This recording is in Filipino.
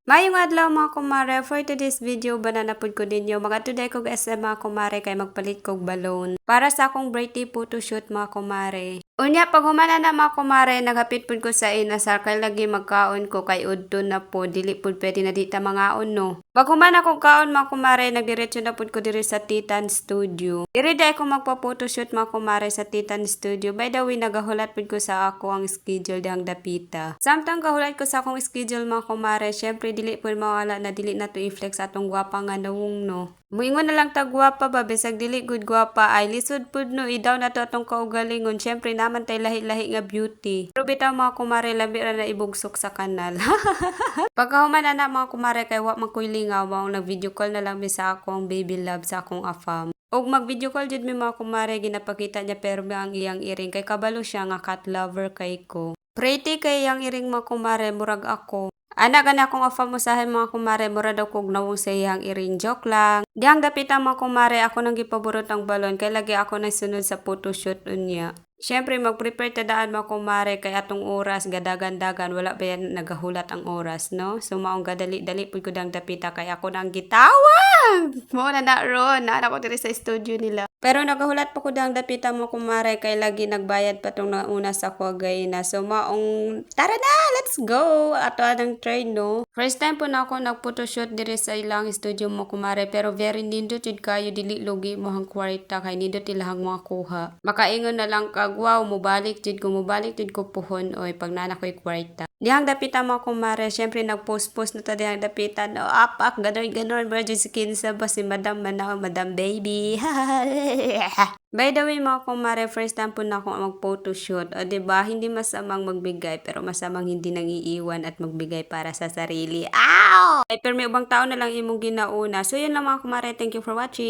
Mayong adlaw mga kumare, for today's video banana pud ko ninyo. Mga today kog SM mga kumare kay magpalit kog balon para sa akong birthday photoshoot mga kumare. Unya pag humana na mga kumare, naghapit pud ko sa inasar kay lagi magkaon ko kay udto na po dili pud pwede na dita mangaon no. Pag humana kog kaon mga kumare, nagdiretso na pud ko diri sa Titan Studio. Diri day ko magpa-photoshoot mga kumare sa Titan Studio. By the way, nagahulat pud ko sa ako ang schedule dang dapita. Samtang gahulat ko sa akong schedule mga kumare, syempre dili pud mawala na dili na to i-flex atong gwapa nga nawong no. Muingon na lang ta gwapa ba bisag dili good gwapa ay lisod pud no idaw na to atong kaugalingon. Syempre naman tay lahi-lahi nga beauty. Pero bitaw mga kumare labi ra na ibugsok sa kanal. Pagkahuman na mga kumare kay wa man koy lingaw mao nag video call na lang mi sa akong baby love sa akong afam. Og mag video call jud mi mga kumare ginapakita niya pero ang iyang iring kay kabalo siya nga cat lover kay ko. Pretty kay yang iring mga kumare murag ako. Ana gani akong afamusahin mga kumare, mura daw kog nawong sa iyang iring, joke lang. Diyang dapitan mga kumare, ako nang gipaborot ang balon, kay lagi ako nagsunod sa photoshoot unya. Siyempre, mag-prepare tadaan mga kumare, kay atong oras, gadagan-dagan, wala ba yan nagahulat ang oras, no? So, maong gadali-dali po ko dang dapita, kay ako nang gitawag! Mo na ron, na ko diri sa studio nila. Pero nagahulat pa ko dang dapita mo kumare, kay lagi nagbayad pa tong nauna sa kuwagay na. So, maong, tara na, let's go! Ato anang train, no? First time po na ako nag-photoshoot diri sa ilang studio mo kumare, pero very nindot yun kayo, dili logi mo hang kwarta, kay nindot ilahang mga kuha. Makaingon na lang kag, wow, mubalik jud ko puhon, oy, pag nana ko'y kwarta. Dihang dapita mo kumare, syempre nag-post-post na ta dihang dapita, no, apak, ganon, bro, jud si Kinsa ba si Madam Manaw, Madam Baby, By the way mga kumare, first time po na ako mag-photoshoot. O diba, hindi masamang magbigay pero masamang hindi nang iiwan at magbigay para sa sarili. Ow! Ay, pero may ubang tao na lang imong ginauna. So yun lang mga kumare, thank you for watching.